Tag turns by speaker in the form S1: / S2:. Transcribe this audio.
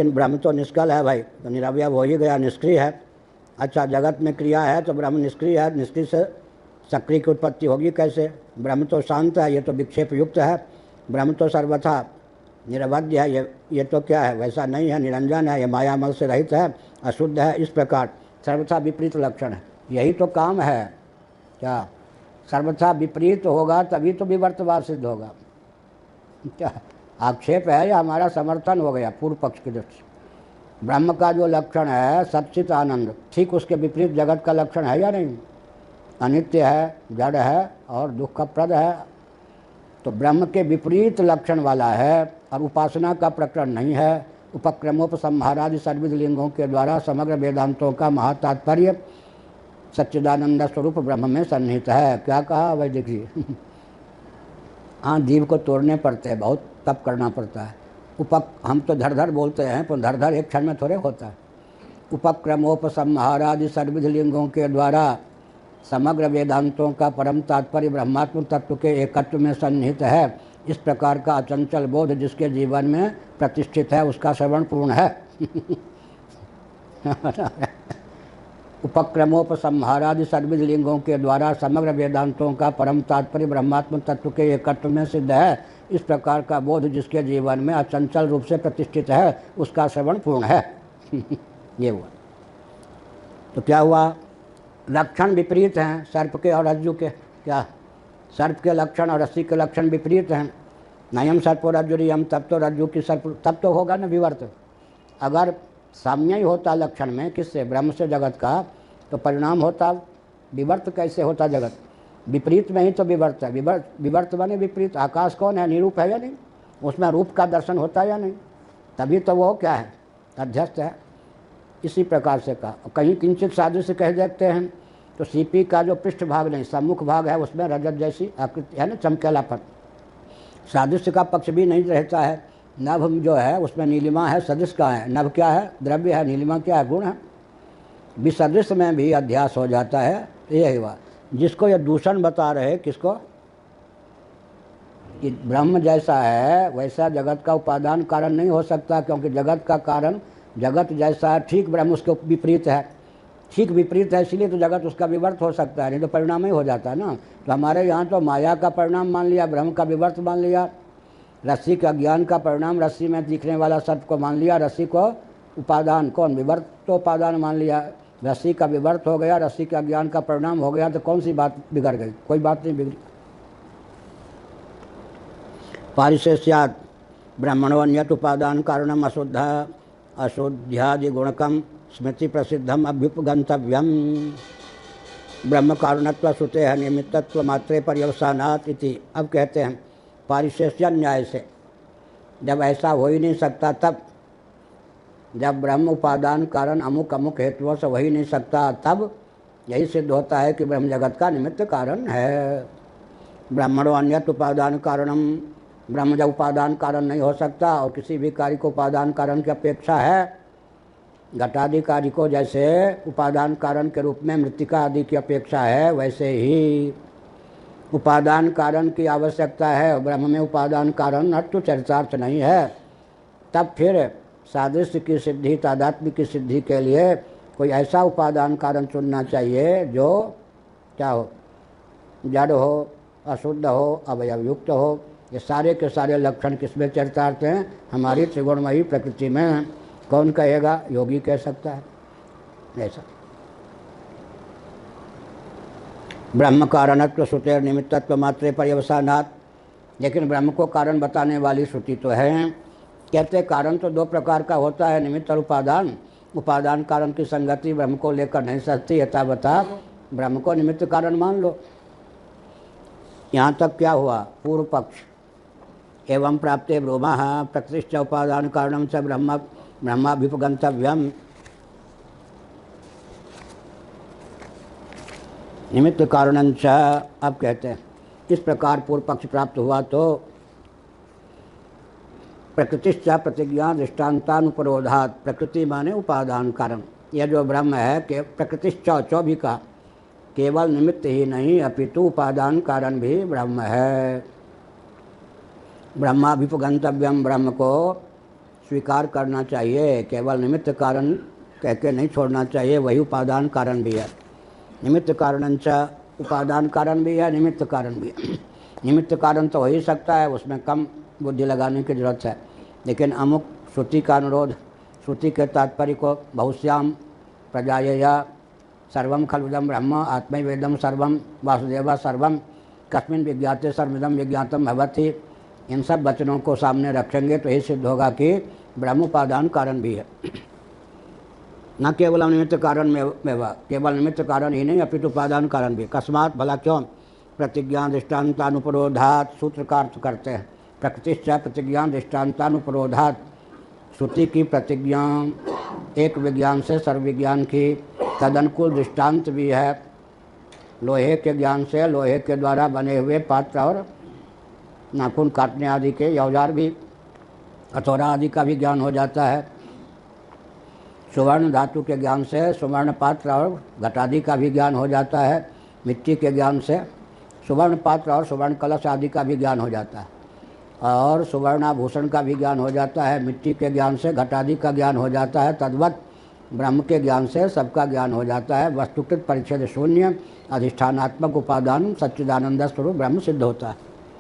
S1: लेकिन ब्रह्म तो निष्कल है भाई, तो निरवय हो ही गया, निष्क्रिय है। अच्छा, जगत में क्रिया है तो ब्रह्म निष्क्रिय है, निष्क्रिय से सक्रिय की उत्पत्ति होगी कैसे? ब्रह्म तो शांत है, ये तो विक्षेप युक्त है। ब्रह्म तो सर्वथा निरवध्य है, ये तो क्या है, वैसा नहीं है, निरंजन है, ये मायामल से रहित है, अशुद्ध है। इस प्रकार सर्वथा विपरीत लक्षण है। यही तो काम है क्या? सर्वथा विपरीत होगा तभी तो विवर्तवाद सिद्ध होगा। क्या आक्षेप है या हमारा समर्थन हो गया पूर्व पक्ष की दृष्टि? ब्रह्म का जो लक्षण है सच्चित आनंद, ठीक उसके विपरीत जगत का लक्षण है या नहीं? अनित्य है, जड़ है और दुखप्रद है। तो ब्रह्म के विपरीत लक्षण वाला है और उपासना का प्रकरण नहीं है। उपक्रमोपसंहारादि सर्विध लिंगों के द्वारा समग्र वेदांतों का महातात्पर्य सच्चिदानंद स्वरूप ब्रह्म में सन्निहित है। क्या कहा वैदिक जी? हाँ, जीव को तोड़ने पड़ते हैं, बहुत तप करना पड़ता है। हम तो धर बोलते हैं, पर धर एक क्षण में थोड़े होता है। उपक्रमोपसंहारादि सर्विध लिंगों के द्वारा समग्र वेदांतों का परम तात्पर्य ब्रह्मात्म तत्व के एकत्व में सन्निहित है। इस प्रकार का अचंचल बोध जिसके जीवन में प्रतिष्ठित है उसका श्रवण पूर्ण है। उपक्रमोपसंहारादि सर्विध लिंगों के द्वारा समग्र वेदांतों का परम तात्पर्य ब्रह्मात्म तत्व के एकत्व में सिद्ध है। इस प्रकार का बोध जिसके जीवन में अचंचल रूप से प्रतिष्ठित है उसका श्रवण पूर्ण है। ये हुआ। तो क्या हुआ? लक्षण विपरीत हैं सर्प के और रज्जु के। क्या? सर्प के लक्षण और रस्सी के लक्षण विपरीत हैं। नयम सर्पो रज्जुरियम, तब तो रज्जु की सर्प, तब तो होगा ना विवर्त। अगर साम्य ही होता लक्षण में किससे? ब्रह्म से जगत का, तो परिणाम होता विवर्त। कैसे होता जगत? विपरीत में ही तो विवर्त है। विवर्त बने विपरीत। आकाश कौन है? निरूप है या नहीं? उसमें रूप का दर्शन होता या नहीं? तभी तो वो क्या है? अध्यस्त है। इसी प्रकार से कहा। कहीं किंचित सादृश्य कह देते हैं तो सीपी का जो पृष्ठ भाग नहीं, सम्मुख भाग है, उसमें रजत जैसी आकृति है ना, चमकेलापन। सादृश्य का पक्ष भी नहीं रहता है। नभ जो है उसमें नीलिमा है, सदृश का है। नभ क्या है? द्रव्य है। नीलिमा क्या है? गुण है। विसदृश में भी अध्यास हो जाता है। यही हुआ। जिसको ये दूषण बता रहे, किसको? कि ब्रह्म जैसा है वैसा जगत का उपादान कारण नहीं हो सकता, क्योंकि जगत का कारण जगत जैसा है, ठीक ब्रह्म उसके विपरीत है। ठीक विपरीत है, इसलिए तो जगत उसका विवर्त हो सकता है, नहीं तो परिणाम ही हो जाता है ना। तो हमारे यहाँ तो माया का परिणाम मान लिया, ब्रह्म का विवर्त मान लिया। रस्सी का ज्ञान का परिणाम रस्सी में दिखने वाला सत्य को मान लिया। रस्सी को उपादान कौन? विवर्त तो उपादान मान लिया। रस्सी का विवर्त हो गया, रस्सी का ज्ञान का परिणाम हो गया, तो कौन सी बात बिगड़ गई? कोई बात नहीं बिगड़ी। पारिशेष्यात् ब्रह्मणो अन्यत् उपादान कारणम अशुद्ध अशुद्ध्यादि गुणकम स्मृति प्रसिद्धम अभ्युपगंतव्यम। ब्रह्म कारणत्व श्रुते है निमित्तत्व मात्रे पर्यवसानात् इति। अब कहते हैं पारिशेष्य न्याय से, जब ऐसा हो ही नहीं सकता, तब जब ब्रह्म उपादान कारण अमुक अमुक हेतुओं से हो ही नहीं सकता, तब यही सिद्ध होता है कि ब्रह्म जगत का निमित्त कारण है। ब्रह्मणो अन्यत् उपादान कारणम, ब्रह्म जब उपादान कारण नहीं हो सकता और किसी भी कार्य को उपादान कारण की अपेक्षा है, घटादि कार्य को जैसे उपादान कारण के रूप में मृत्तिका आदि की अपेक्षा है, वैसे ही उपादान कारण की आवश्यकता है। ब्रह्म में उपादान कारण अर्थु चरितार्थ नहीं है। तब फिर सादृश्य की सिद्धि, तादात्म्य की सिद्धि के लिए कोई ऐसा उपादान कारण चुनना चाहिए जो क्या हो? जड़ हो, अशुद्ध हो, अवयवयुक्त हो। ये सारे के सारे लक्षण किसमें चरितार्थ हैं? हमारी त्रिगुणमयी प्रकृति में। कौन कहेगा? योगी कह सकता है ऐसा। ब्रह्म कारणत्व श्रुतेर निमित्तत्व मात्रे पर्यवसानात्। लेकिन ब्रह्म को कारण बताने वाली श्रुति तो है। कहते कारण तो दो प्रकार का होता है, निमित्त और उपादान। उपादान कारण की संगति ब्रह्म को लेकर नहीं सकती, यथावता ब्रह्म को निमित्त कारण मान लो। यहाँ तक क्या हुआ? पूर्व पक्ष एवं प्राप्ते ब्रह्म प्रकृष्ट उपादान कारणम च ब्रह्माभ्युपगंतव्यम। निमित्त कारणंच। अब कहते हैं इस प्रकार पूर्व पक्ष प्राप्त हुआ तो प्रकृतिश्च प्रतिज्ञा दृष्टान्तानुपरोधात्। प्रकृति माने उपादान कारण। यह जो ब्रह्म है कि प्रकृतिश्च चौ भी का केवल निमित्त ही नहीं अपितु उपादान कारण भी ब्रह्म है। ब्रह्माभ्युपगंतव्यम, ब्रह्म को स्वीकार करना चाहिए, केवल निमित्त कारण कह के नहीं छोड़ना चाहिए, वही उपादान कारण भी है। निमित्त कारणंच उपादान कारण भी है, निमित्त कारण भी है। निमित्त कारण तो हो ही सकता है, उसमें कम बुद्धि लगाने की जरूरत है, लेकिन अमुक श्रुति का अनुरोध, श्रुति के तात्पर्य को बहुश्याम प्रजायया सर्वम खलुदम ब्रह्म आत्मैवेदम सर्वम वासुदेवा सर्वम कस्मिन् विज्ञाते सर्वमिदं विज्ञातम भवति, इन सब वचनों को सामने रखेंगे तो यही सिद्ध होगा कि ब्रह्म उपादान कारण भी है, न केवल निमित्त कारण में वह केवल निमित्त कारण ही नहीं अपितु उपादान कारण भी। कस्मात भला क्यों? प्रतिज्ञा दृष्टान्तानुपरोधात, सूत्र का अर्थ करते हैं। प्रकृतिश्च प्रतिज्ञा दृष्टान्तानुपरोधात, श्रुति की प्रतिज्ञा एक विज्ञान से सर्व विज्ञान की तदनुकूल दृष्टांत भी है। लोहे के ज्ञान से लोहे के द्वारा बने हुए पात्र और नाखून काटने आदि के औजार भी, हथौड़ा आदि का भी ज्ञान हो जाता है। सुवर्ण धातु के ज्ञान से सुवर्ण पात्र और घटादि का भी ज्ञान हो जाता है। मिट्टी के ज्ञान से सुवर्ण पात्र और सुवर्ण कलश आदि का भी ज्ञान हो जाता है, और सुवर्णाभूषण का भी ज्ञान हो जाता है। मिट्टी के ज्ञान से घटादि का ज्ञान हो जाता है। तद्वत ब्रह्म के ज्ञान से सबका ज्ञान हो जाता है। वस्तुकृत परिच्छेद शून्य अधिष्ठानात्मक उपादान सच्चिदानंद स्वरूप ब्रह्म सिद्ध होता है।